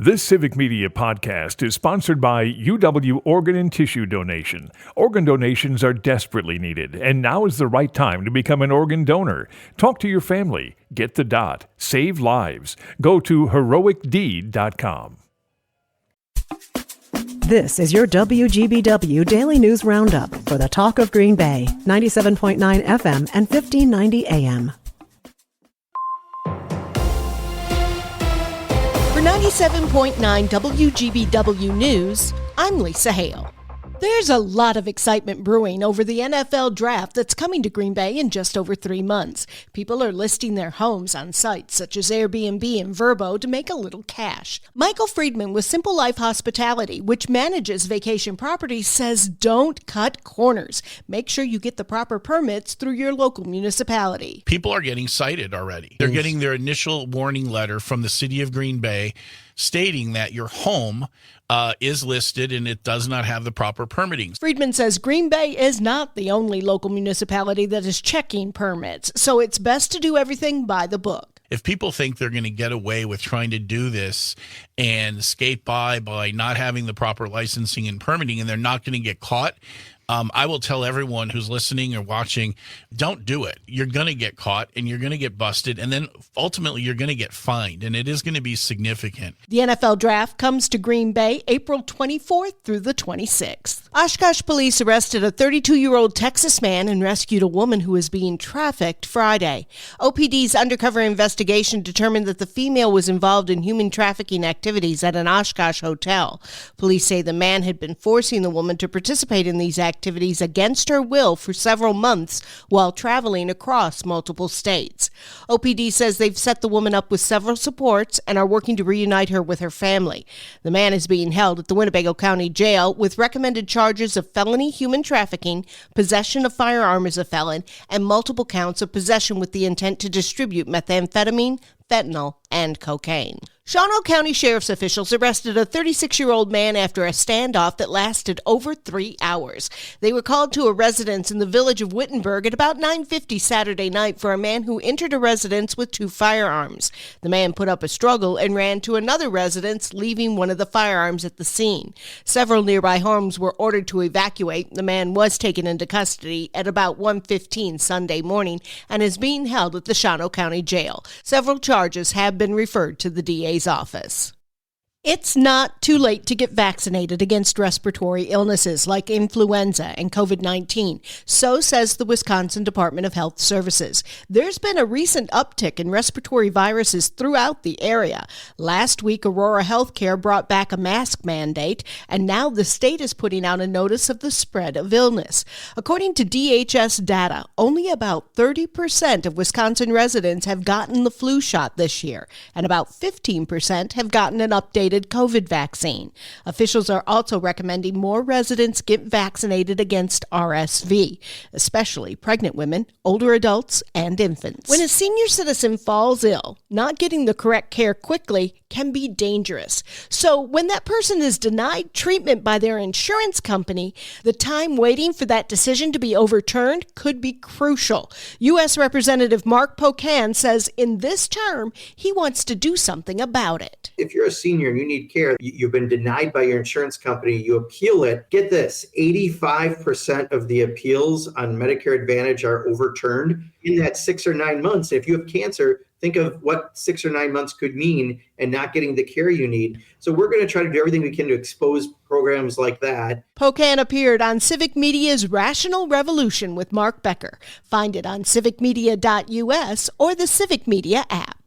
This Civic Media podcast is sponsored by UW Organ and Tissue Donation. Organ donations are desperately needed, and now is the right time to become an organ donor. Talk to your family. Get the dot. Save lives. Go to heroicdeed.com. This is your WGBW Daily News Roundup for the Talk of Green Bay, 97.9 FM and 1590 AM. For 97.9 WGBW News, I'm Lisa Hale. There's a lot of excitement brewing over the NFL draft that's coming to Green Bay in just over 3 months. People are listing their homes on sites such as Airbnb and Vrbo to make a little cash. Michael Friedman with Simple Life Hospitality, which manages vacation properties, says don't cut corners. Make sure you get the proper permits through your local municipality. People are getting cited already. They're getting their initial warning letter from the city of Green Bay stating that your home is listed and it does not have the proper permitting. Friedman says Green Bay is not the only local municipality that is checking permits, so it's best to do everything by the book. If people think they're going to get away with trying to do this and skate by not having the proper licensing and permitting, and they're not going to get caught, I will tell everyone who's listening or watching, don't do it. You're going to get caught and you're going to get busted, and then ultimately you're going to get fined, and it is going to be significant. The NFL draft comes to Green Bay April 24th through the 26th. Oshkosh police arrested a 32-year-old Texas man and rescued a woman who was being trafficked Friday. OPD's undercover investigation determined that the female was involved in human trafficking activities at an Oshkosh hotel. Police say the man had been forcing the woman to participate in these activities against her will for several months while traveling across multiple states. OPD says they've set the woman up with several supports and are working to reunite her with her family. The man is being held at the Winnebago County Jail with recommended charges of felony human trafficking, possession of firearm as a felon, and multiple counts of possession with the intent to distribute methamphetamine, fentanyl, and cocaine. Shawano County Sheriff's officials arrested a 36-year-old man after a standoff that lasted over 3 hours. They were called to a residence in the village of Wittenberg at about 9:50 Saturday night for a man who entered a residence with 2 firearms. The man put up a struggle and ran to another residence, leaving one of the firearms at the scene. Several nearby homes were ordered to evacuate. The man was taken into custody at about 1:15 Sunday morning and is being held at the Shawano County Jail. Several charges have been referred to the DA's office. It's not too late to get vaccinated against respiratory illnesses like influenza and COVID-19. So says the Wisconsin Department of Health Services. There's been a recent uptick in respiratory viruses throughout the area. Last week, Aurora Healthcare brought back a mask mandate, and now the state is putting out a notice of the spread of illness. According to DHS data, only about 30% of Wisconsin residents have gotten the flu shot this year, and about 15% have gotten an updated COVID vaccine. Officials are also recommending more residents get vaccinated against RSV, especially pregnant women, older adults, and infants. When a senior citizen falls ill, not getting the correct care quickly can be dangerous. So when that person is denied treatment by their insurance company, the time waiting for that decision to be overturned could be crucial. U.S. Representative Mark Pocan says in this term, he wants to do something about it. If you're a senior and you need care, you've been denied by your insurance company, you appeal it. Get this, 85% of the appeals on Medicare Advantage are overturned in that 6 or 9 months. If you have cancer, think of what 6 or 9 months could mean and not getting the care you need. So we're going to try to do everything we can to expose programs like that. Pocan appeared on Civic Media's Rational Revolution with Mark Becker. Find it on civicmedia.us or the Civic Media app.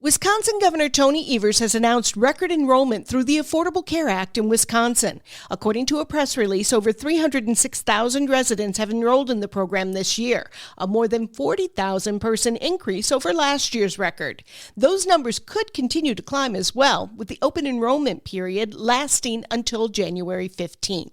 Wisconsin Governor Tony Evers has announced record enrollment through the Affordable Care Act in Wisconsin. According to a press release, over 306,000 residents have enrolled in the program this year, a more than 40,000 person increase over last year's record. Those numbers could continue to climb as well, with the open enrollment period lasting until January 15th.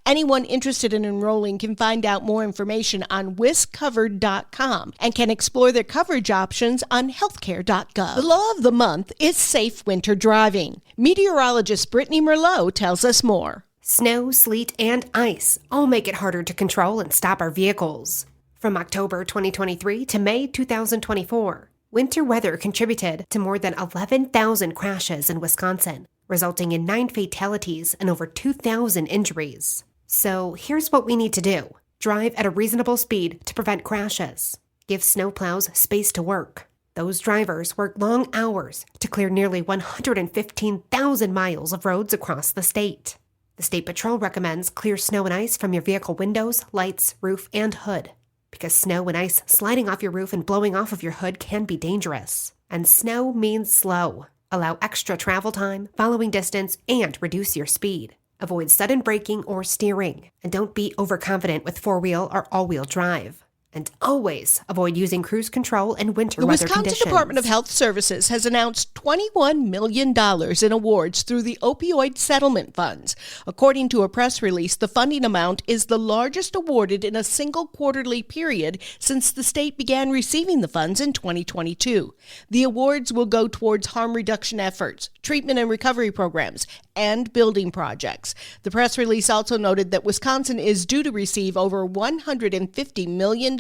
Anyone interested in enrolling can find out more information on wiscovered.com and can explore their coverage options on healthcare.gov. The law of the month is safe winter driving. Meteorologist Brittany Merlot tells us more. Snow, sleet, and ice all make it harder to control and stop our vehicles. From October 2023 to May 2024, Winter weather contributed to more than 11,000 crashes in Wisconsin, resulting in 9 fatalities and over 2,000 injuries. So here's what we need to do. Drive at a reasonable speed to prevent crashes. Give snowplows space to work. Those drivers work long hours to clear nearly 115,000 miles of roads across the state. The State Patrol recommends clear snow and ice from your vehicle windows, lights, roof, and hood, because snow and ice sliding off your roof and blowing off of your hood can be dangerous. And snow means slow. Allow extra travel time, following distance, and reduce your speed. Avoid sudden braking or steering, and don't be overconfident with four-wheel or all-wheel drive. And always avoid using cruise control in winter weather conditions. The Wisconsin Department of Health Services has announced $21 million in awards through the opioid settlement funds. According to a press release, the funding amount is the largest awarded in a single quarterly period since the state began receiving the funds in 2022. The awards will go towards harm reduction efforts, treatment and recovery programs, and building projects. The press release also noted that Wisconsin is due to receive over $150 million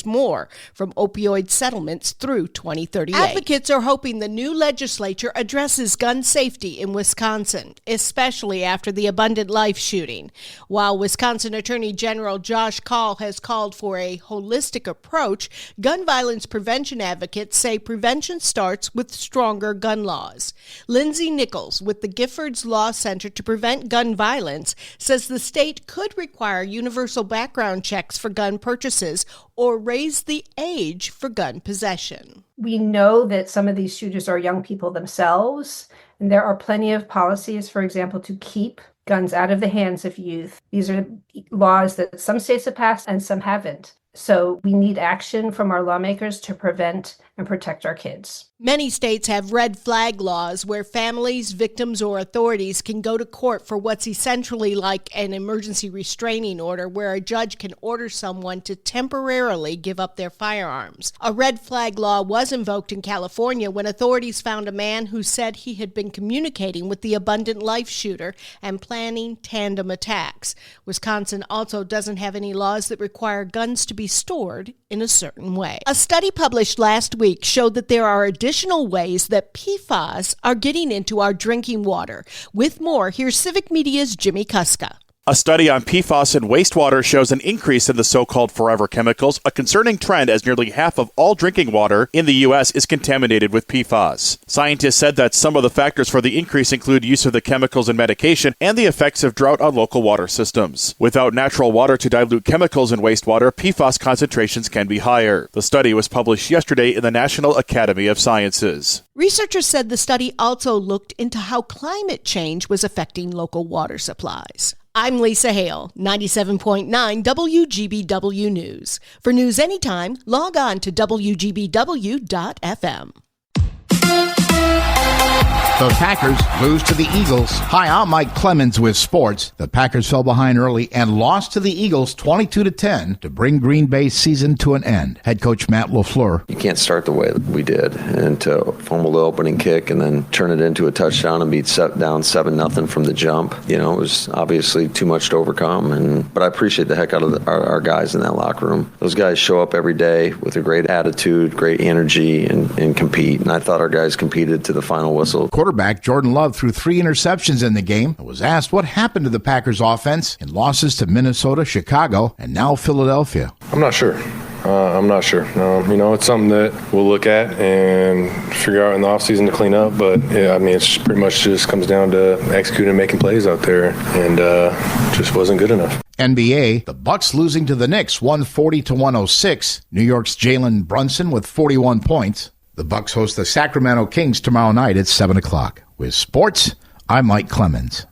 more from opioid settlements through 2038. Advocates are hoping the new legislature addresses gun safety in Wisconsin, especially after the Abundant Life shooting. While Wisconsin Attorney General Josh Kaul has called for a holistic approach, gun violence prevention advocates say prevention starts with stronger gun laws. Lindsay Nichols with the Giffords Law Center to Prevent Gun Violence says the state could require universal background checks for gun purchases or raise the age for gun possession. We know that some of these shooters are young people themselves, and there are plenty of policies, for example, to keep guns out of the hands of youth. These are laws that some states have passed and some haven't. So we need action from our lawmakers to prevent and protect our kids. Many states have red flag laws where families, victims, or authorities can go to court for what's essentially like an emergency restraining order, where a judge can order someone to temporarily give up their firearms. A red flag law was invoked in California when authorities found a man who said he had been communicating with the Abundant Life shooter and planning tandem attacks. Wisconsin also doesn't have any laws that require guns to be stored in a certain way. A study published last week showed that there are additional ways that PFAS are getting into our drinking water. With more, here's Civic Media's Jimmy Kuska. A study on PFAS in wastewater shows an increase in the so-called forever chemicals, a concerning trend as nearly half of all drinking water in the U.S. is contaminated with PFAS. Scientists said that some of the factors for the increase include use of the chemicals in medication and the effects of drought on local water systems. Without natural water to dilute chemicals in wastewater, PFAS concentrations can be higher. The study was published yesterday in the National Academy of Sciences. Researchers said the study also looked into how climate change was affecting local water supplies. I'm Lisa Hale, 97.9 WGBW News. For news anytime, log on to WGBW.FM. The Packers lose to the Eagles. Hi, I'm Mike Clemens with sports. The Packers fell behind early and lost to the Eagles 22-10 to bring Green Bay's season to an end. Head coach Matt LaFleur. You can't start the way that we did and to fumble the opening kick and then turn it into a touchdown and be down 7-0 from the jump. You know, it was obviously too much to overcome. But I appreciate the heck out of our guys in that locker room. Those guys show up every day with a great attitude, great energy, and compete. And I thought our guys competed to the final whistle. Quarterback Jordan Love threw 3 interceptions in the game and was asked what happened to the Packers offense in losses to Minnesota, Chicago, and now Philadelphia. I'm not sure. It's something that we'll look at and figure out in the offseason to clean up. But, it's pretty much just comes down to executing and making plays out there, and just wasn't good enough. NBA, the Bucks losing to the Knicks 140-106. New York's Jalen Brunson with 41 points. The Bucks host the Sacramento Kings tomorrow night at 7 o'clock. With sports, I'm Mike Clemens.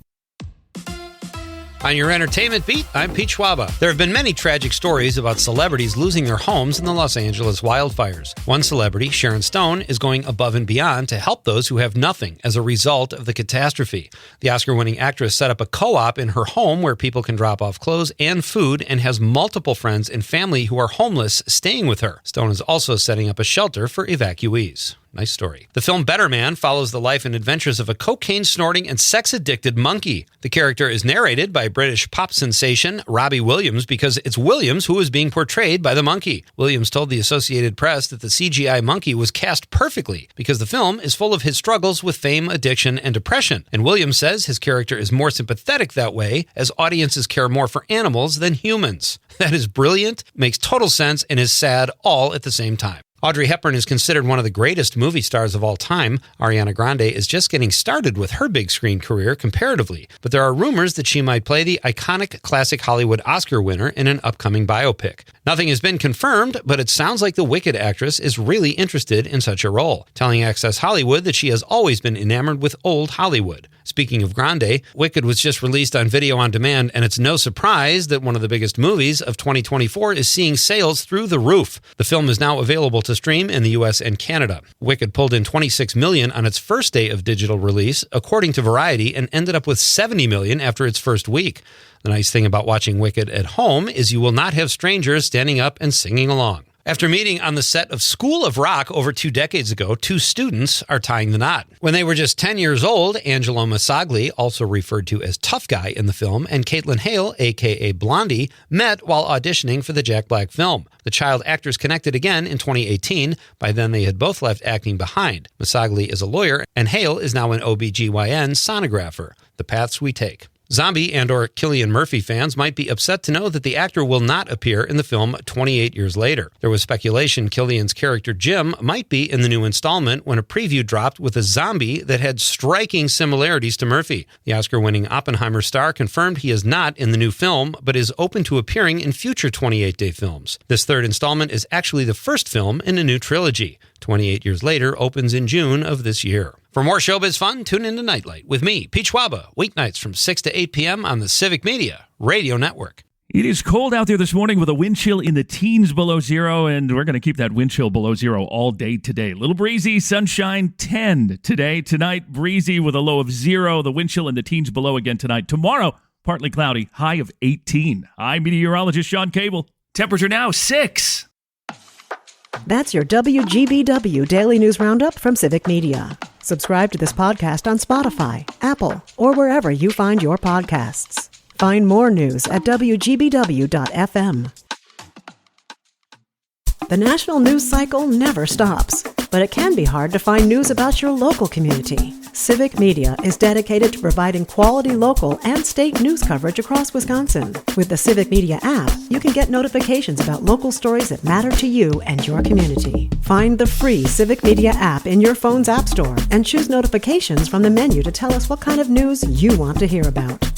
On your entertainment beat, I'm Pete Schwaba. There have been many tragic stories about celebrities losing their homes in the Los Angeles wildfires. One celebrity, Sharon Stone, is going above and beyond to help those who have nothing as a result of the catastrophe. The Oscar-winning actress set up a co-op in her home where people can drop off clothes and food and has multiple friends and family who are homeless staying with her. Stone is also setting up a shelter for evacuees. Nice story. The film Better Man follows the life and adventures of a cocaine-snorting and sex-addicted monkey. The character is narrated by British pop sensation Robbie Williams because it's Williams who is being portrayed by the monkey. Williams told the Associated Press that the CGI monkey was cast perfectly because the film is full of his struggles with fame, addiction, and depression. And Williams says his character is more sympathetic that way as audiences care more for animals than humans. That is brilliant, makes total sense, and is sad all at the same time. Audrey Hepburn is considered one of the greatest movie stars of all time. Ariana Grande is just getting started with her big screen career comparatively, but there are rumors that she might play the iconic classic Hollywood Oscar winner in an upcoming biopic. Nothing has been confirmed, but it sounds like the Wicked actress is really interested in such a role, telling Access Hollywood that she has always been enamored with old Hollywood. Speaking of Grande, Wicked was just released on video on demand, and it's no surprise that one of the biggest movies of 2024 is seeing sales through the roof. The film is now available to stream in the US and Canada. Wicked pulled in $26 million on its first day of digital release, according to Variety, and ended up with $70 million after its first week. The nice thing about watching Wicked at home is you will not have strangers standing up and singing along. After meeting on the set of School of Rock over 2 decades ago, 2 students are tying the knot. When they were just 10 years old, Angelo Masagli, also referred to as Tough Guy in the film, and Caitlin Hale, a.k.a. Blondie, met while auditioning for the Jack Black film. The child actors connected again in 2018. By then, they had both left acting behind. Masagli is a lawyer, and Hale is now an OBGYN sonographer. The paths we take. Zombie and/or Cillian Murphy fans might be upset to know that the actor will not appear in the film 28 years later. There was speculation Cillian's character Jim might be in the new installment when a preview dropped with a zombie that had striking similarities to Murphy. The Oscar-winning Oppenheimer star confirmed he is not in the new film, but is open to appearing in future 28-day films. This third installment is actually the first film in a new trilogy. 28 years later opens in June of this year. For more showbiz fun, tune in to Nightlight with me, Peach Waba, weeknights from 6 to 8 p.m. on the Civic Media Radio Network. It is cold out there this morning with a wind chill in the teens below zero, and we're going to keep that wind chill below zero all day today. A little breezy, sunshine 10 today. Tonight, breezy with a low of 0. The wind chill in the teens below again tonight. Tomorrow, partly cloudy, high of 18. I'm meteorologist Sean Cable. Temperature now 6. That's your WGBW Daily News Roundup from Civic Media. Subscribe to this podcast on Spotify, Apple, or wherever you find your podcasts. Find more news at WGBW.FM. The national news cycle never stops, but it can be hard to find news about your local community. Civic Media is dedicated to providing quality local and state news coverage across Wisconsin. With the Civic Media app, you can get notifications about local stories that matter to you and your community. Find the free Civic Media app in your phone's app store and choose notifications from the menu to tell us what kind of news you want to hear about.